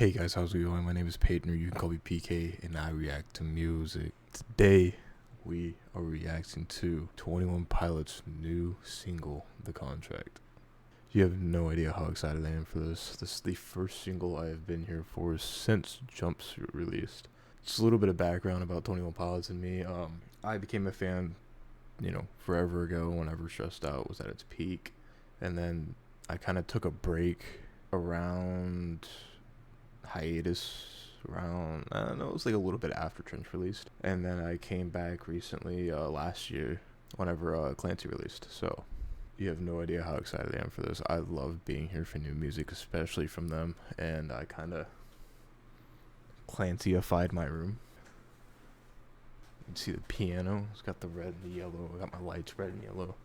Hey guys, how's it going? My name is Peyton, or you can call me PK, and I react to music. Today, we are reacting to 21 Pilots' new single, The Contract. You have no idea how excited I am for this. This is the first single I have been here for since Jumpsuit released. Just a little bit of background about 21 Pilots and me. I became a fan, forever ago, whenever Stressed Out was at its peak. And then I kind of took a break around I don't know, it was like a little bit after Trench released, and then I came back recently last year whenever Clancy released. So you have no idea how excited I am for this. I love being here for new music, especially from them, and I kind of Clancy-ified my room. You can see the piano, it's got the red and the yellow. I got my lights red and yellow.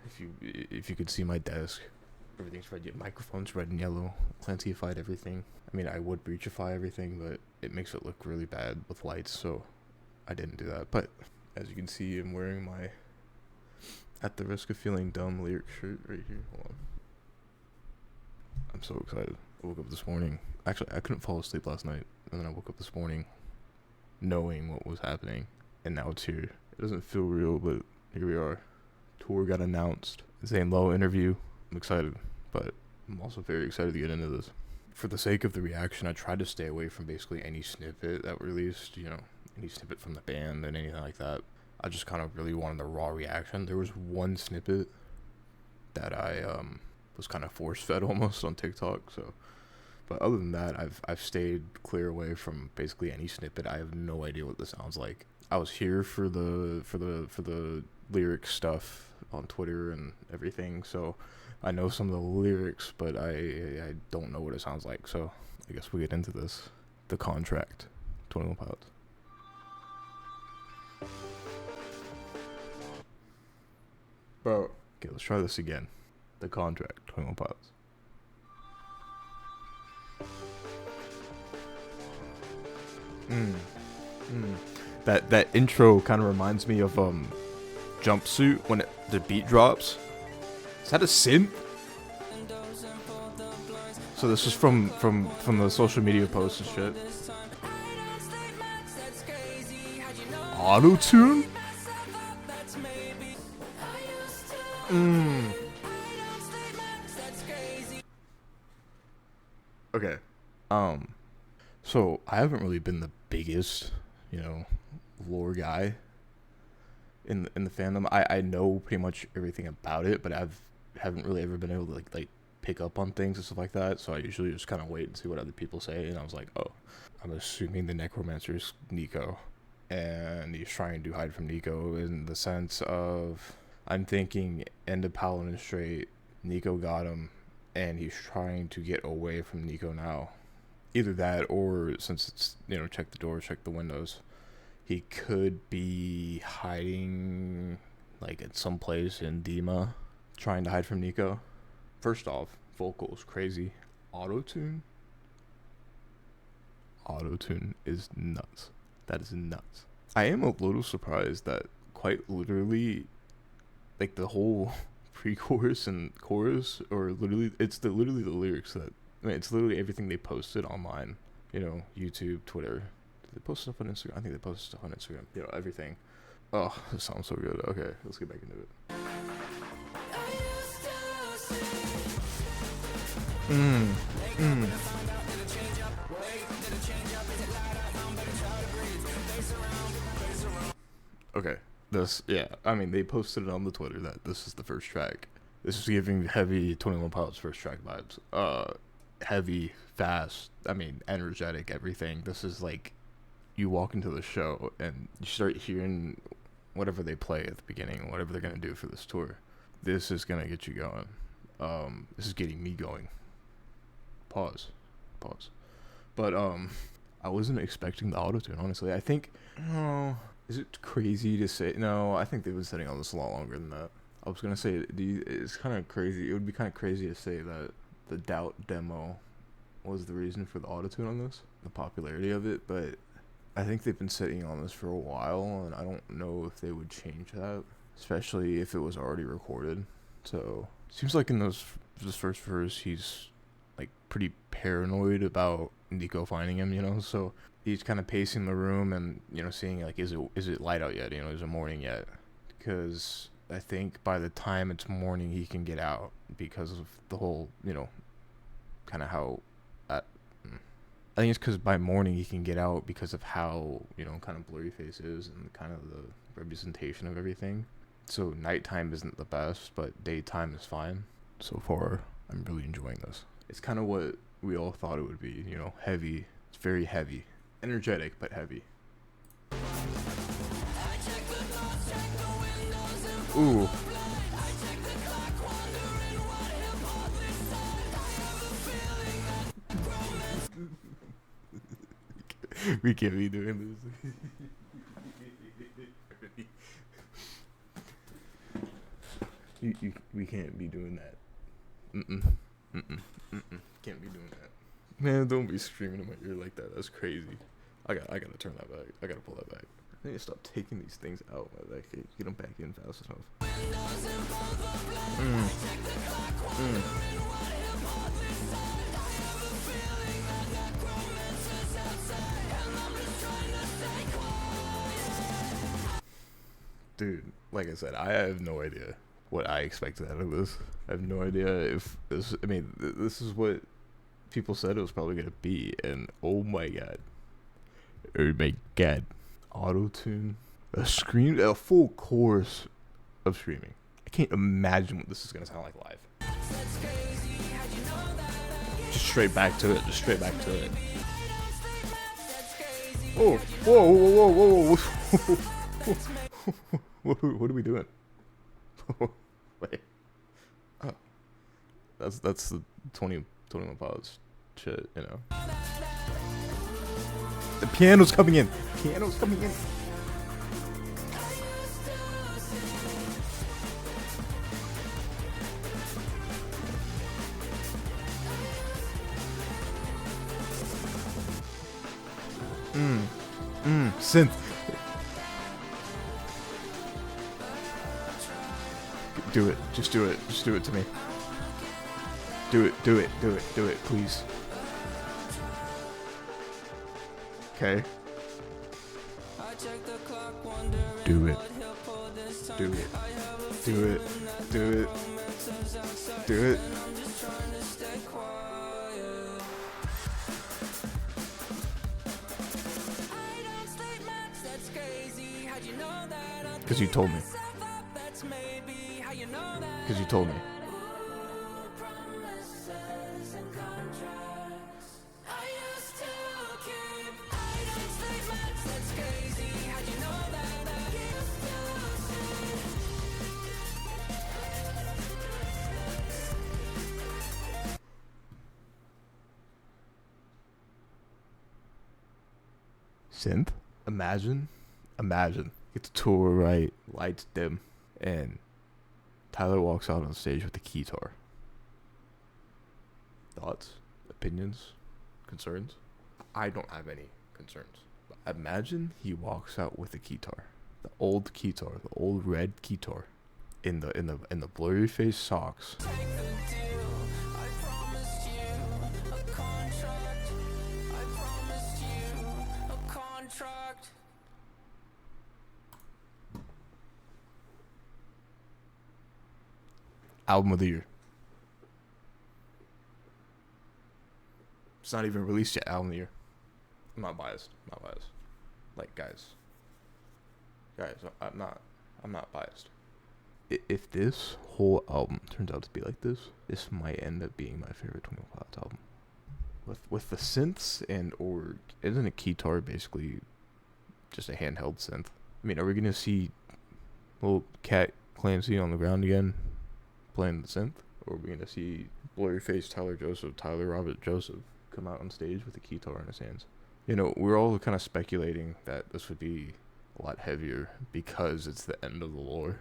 If you could see my desk, everything's red. Microphone's red and yellow. Clancy-ified everything. I mean, I would breachify everything, but it makes it look really bad with lights, so I didn't do that. But as you can see, I'm wearing my At the Risk of Feeling Dumb lyric shirt right here. Hold on. I'm so excited. I woke up this morning. Actually, I couldn't fall asleep last night, and then I woke up this morning knowing what was happening, and now it's here. It doesn't feel real, but here we are. Tour got announced. Zane Lowe interview. I'm excited, but I'm also very excited to get into this. For the sake of the reaction, I tried to stay away from basically any snippet that released, any snippet from the band and anything like that. I just kind of really wanted the raw reaction. There was one snippet that I was kind of force-fed almost on TikTok, so. But other than that, I've stayed clear away from basically any snippet. I have no idea what this sounds like. I was here for the lyric stuff on Twitter and everything, so I know some of the lyrics, but I don't know what it sounds like, so I guess we get into this. The Contract, 21 Pilots. Bro. Okay, let's try this again. The Contract, 21 Pilots. That intro kind of reminds me of Jumpsuit when the beat drops. Is that a synth? So this is from the social media posts and shit. Auto-tune? Okay. So I haven't really been the biggest, lore guy in the fandom. I know pretty much everything about it, but haven't really ever been able to like pick up on things and stuff like that. So I usually just kind of wait and see what other people say. And I was like, oh, I'm assuming the Necromancer is Nico, and he's trying to hide from Nico in the sense of, I'm thinking end of Paladin Straight, Nico got him, and he's trying to get away from Nico now. Either that, or since it's, check the doors, check the windows, he could be hiding like at some place in Dima, trying to hide from Nico. First off, vocals crazy. Auto-tune is nuts. That is nuts. I am a little surprised that quite literally, like, the whole pre-chorus and chorus, or literally literally the lyrics that, it's literally everything they posted online. YouTube, Twitter. Did they post stuff on Instagram? I think they posted stuff on Instagram. Everything. Oh, this sounds so good. Okay, let's get back into it. Okay, they posted it on the Twitter that this is the first track. This is giving heavy 21 Pilots first track vibes. Heavy, fast, energetic, everything. This is like, you walk into the show and you start hearing whatever they play at the beginning, whatever they're gonna do for this tour. This is gonna get you going. This is getting me going. Pause. But I wasn't expecting the auto-tune, honestly. I think, is it crazy to say? No, I think they've been sitting on this a lot longer than that. I was gonna say, it's kind of crazy. It would be kind of crazy to say that the Doubt demo was the reason for the auto-tune on this, the popularity of it, but I think they've been sitting on this for a while, and I don't know if they would change that, especially if it was already recorded. So, seems like in this first verse, he's like pretty paranoid about Nico finding him, you know. So he's kind of pacing the room and, you know, seeing like, is it light out yet? You know, is it morning yet? Because I think by the time it's morning, he can get out because of the whole, you know, kind of how. I think it's because by morning he can get out because of how, you know, kind of blurry face is and kind of the representation of everything. So nighttime isn't the best, but daytime is fine. So far, I'm really enjoying this. It's kind of what we all thought it would be, you know, heavy. It's very heavy. Energetic, but heavy. Ooh. We can't be doing this. We can't be doing that. Can't be doing that. Man, don't be screaming in my ear like that. That's crazy. I gotta turn that back. I gotta pull that back. I need to stop taking these things out. I can't get them back in fast enough. Dude, like I said, I have no idea what I expected out of this. I have no idea if this. I mean, this is what people said it was probably gonna be, and oh my god, auto tune, a full chorus of screaming. I can't imagine what this is gonna sound like live. Just straight back to it. Oh, whoa. What are we doing? Wait. Oh. That's the 21 Pilots shit, you know. The piano's coming in. Synth. Do it. Just do it. Just do it to me. Do it, please. Okay. Do it. Because you told me. Synth? Imagine. Get the tour right, lights dim, and Tyler walks out on stage with the guitar. Thoughts? Opinions? Concerns? I don't have any concerns. But imagine he walks out with a guitar. The old red guitar. In the blurry face socks. Album of the year. It's not even released yet. Album of the year. I'm not biased. Like, guys, I'm not biased. If this whole album turns out to be like this might end up being my favorite 21 Pilots album. With the synths or isn't a guitar basically just a handheld synth? I mean, are we gonna see little Cat Clancy on the ground again playing the synth, or are we gonna see blurry face Tyler Robert Joseph come out on stage with a guitar in his hands? You know, we're all kind of speculating that this would be a lot heavier because it's the end of the lore.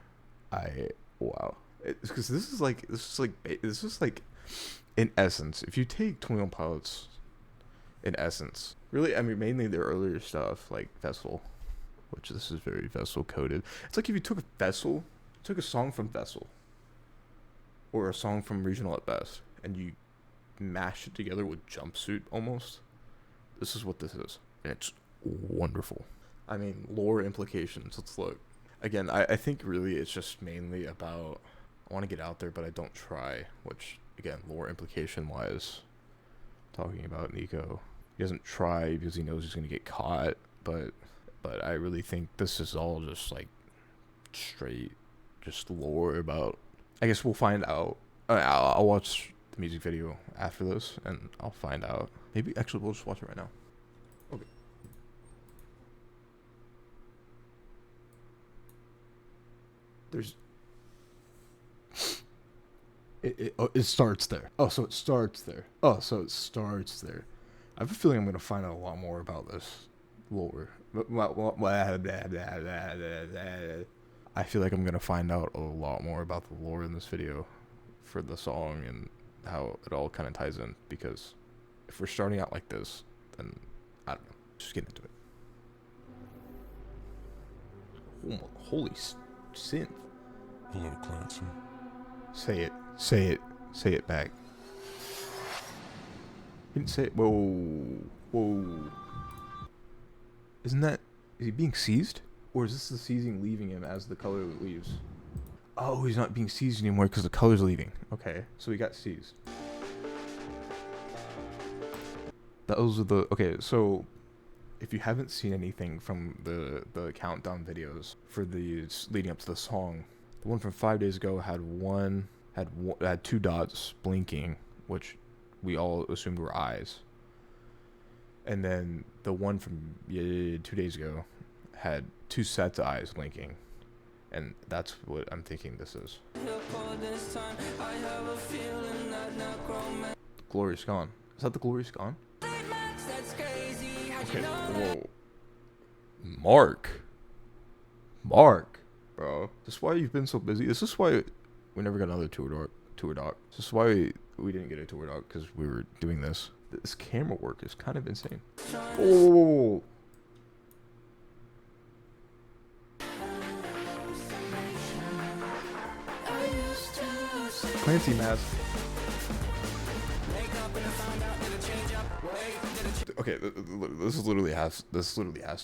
Wow. Because this is like in essence, if you take 21 Pilots in essence, really, I mean, mainly their earlier stuff like Vessel, which this is very Vessel coded. It's like if you took a song from Vessel or a song from Regional at Best, and you mashed it together with jumpsuit almost. This is what this is. And it's wonderful. I mean, lore implications. Let's look. Again, I think really it's just mainly about, I want to get out there, but I don't try. Which, again, lore implication wise, talking about Nico. He doesn't try because he knows he's going to get caught. But I really think this is all just like straight, just lore about. I guess we'll find out. I'll watch the music video after this, and I'll find out. Maybe actually we'll just watch it right now. Okay. There's. It starts there. Oh, so it starts there. I have a feeling I'm gonna find out a lot more about this lore. I feel like I'm gonna find out a lot more about the lore in this video for the song and how it all kind of ties in, because if we're starting out like this, then I don't know. Just get into it. Holy synth. Hello, Clancy. Say it back. He didn't say it. Whoa. Isn't that, is he being seized? Or is this the seizing leaving him as the color leaves? Oh, he's not being seized anymore because the color's leaving. Okay, so he got seized. Those are the, okay, so if you haven't seen anything from the countdown videos for these leading up to the song, the one from 5 days ago had 2 dots blinking, which we all assumed were eyes. And then the one from 2 days ago had 2 sets of eyes blinking. And that's what I'm thinking this is. The glory's gone. Is that the glory's gone? Okay, whoa. Mark, bro. This is why you've been so busy. This is why we never got another tour doc. This is why we didn't get a tour doc, because we were doing this. This camera work is kind of insane. Oh. Clancy mask. Okay, this literally has to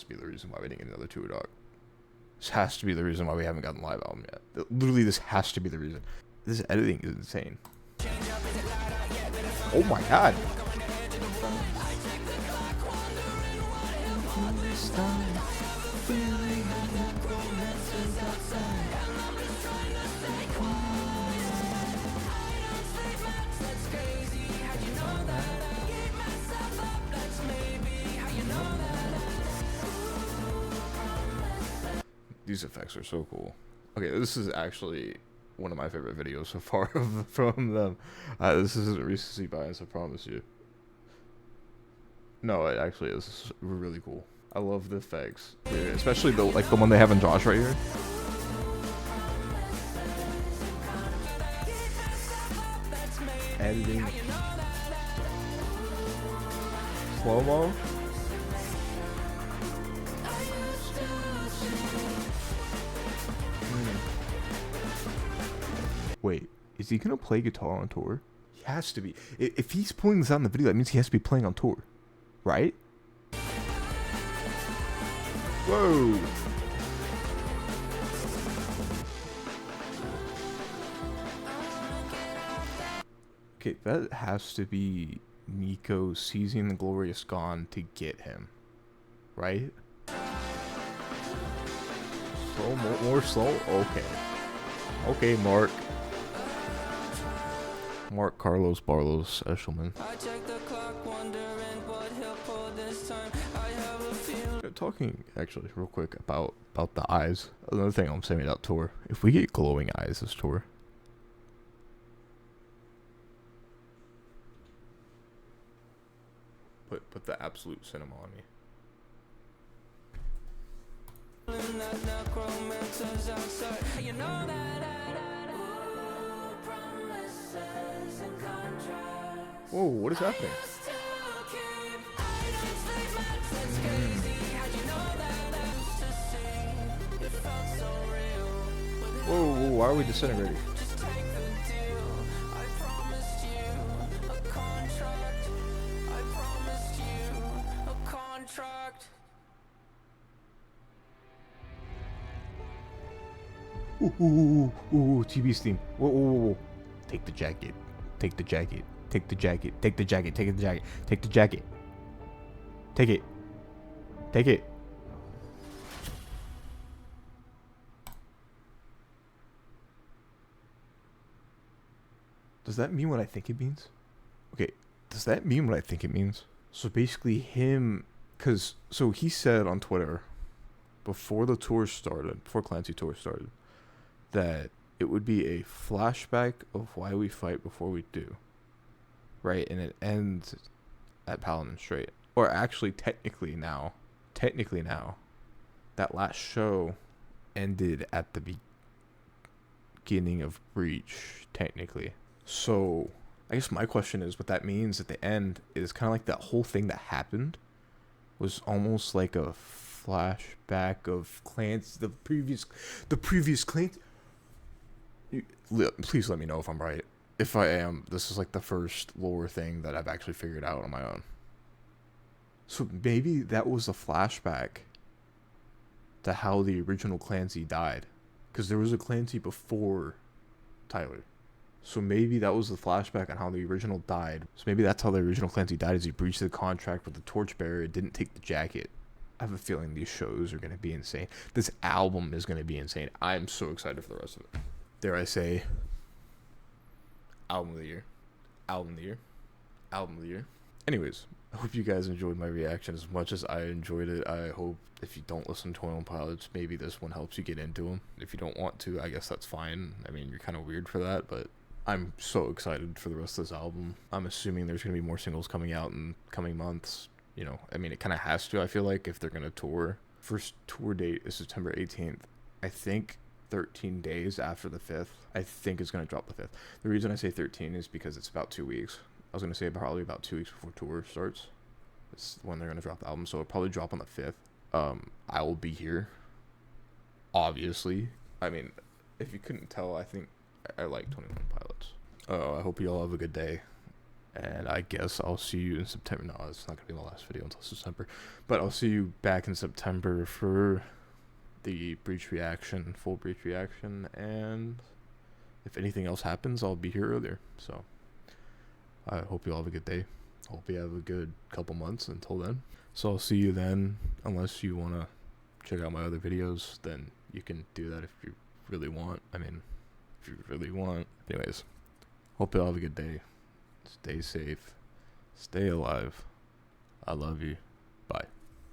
be the reason why we didn't get another tour doc. This has to be the reason why we haven't gotten a live album yet. Literally, this has to be the reason. This editing is insane. Oh my god. These effects are so cool. Okay, this is actually one of my favorite videos so far from them. This isn't a recency bias, I promise you. No, it actually is. This is really cool. I love the effects, especially the one they have in Josh right here. Editing. Slow-mo. Wait, is he gonna play guitar on tour? He has to be. If he's pulling this out in the video, that means he has to be playing on tour, right? Whoa! Okay, that has to be Nico seizing the glorious gone to get him, right? Slow, more slow? Okay. Okay, Mark Carlos Barlos Eshelman. Talking actually real quick about the eyes. Another thing I'm saying about tour. If we get glowing eyes this tour, put the absolute cinema on me. Whoa, what is happening? Whoa, why are we disintegrating? Ooh, TV's theme. Whoa. Take the jacket. Take the jacket. Take the jacket. Take the jacket. Take the jacket. Take the jacket. Take it. Take it. Does that mean what I think it means? Okay, does that mean what I think it means? So basically him, so he said on Twitter, before the tour started, before Clancy tour started, that it would be a flashback of why we fight before we do. Right? And it ends at Paladin Strait. Or actually, technically now, that last show ended at the beginning of Breach, technically. So, I guess my question is, what that means at the end is kind of like that whole thing that happened was almost like a flashback of Clancy, the previous Clancy. Please let me know if I'm right. If I am, this is like the first lore thing that I've actually figured out on my own. So maybe that was a flashback to how the original Clancy died. Because there was a Clancy before Tyler. So maybe that was the flashback on how the original died. So maybe that's how the original Clancy died, is he breached the contract with the Torchbearer, didn't take the jacket. I have a feeling these shows are going to be insane. This album is going to be insane. I'm so excited for the rest of it. Dare I say, album of the year. Album of the year. Album of the year. Anyways, I hope you guys enjoyed my reaction as much as I enjoyed it. I hope if you don't listen to 21 Pilots, maybe this one helps you get into them. If you don't want to, I guess that's fine. I mean, you're kind of weird for that, but I'm so excited for the rest of this album. I'm assuming there's going to be more singles coming out in coming months. You know, I mean, it kind of has to, I feel like, if they're going to tour. First tour date is September 18th. I think 13 days after the 5th. I think it's going to drop the 5th. The reason I say 13 is because it's about 2 weeks. I was going to say probably about 2 weeks before tour starts. It's when they're going to drop the album, so it'll probably drop on the 5th. I will be here. Obviously. I mean, if you couldn't tell, I think I like 21 Pilots. I hope you all have a good day. And I guess I'll see you in September. No, it's not going to be my last video until September. But I'll see you back in September for the Breach reaction, full Breach reaction. And if anything else happens, I'll be here earlier. So I hope you all have a good day. Hope you have a good couple months until then. So I'll see you then. Unless you want to check out my other videos, then you can do that if you really want. I mean, if you really want. Anyways, hope you all have a good day. Stay safe. Stay alive. I love you.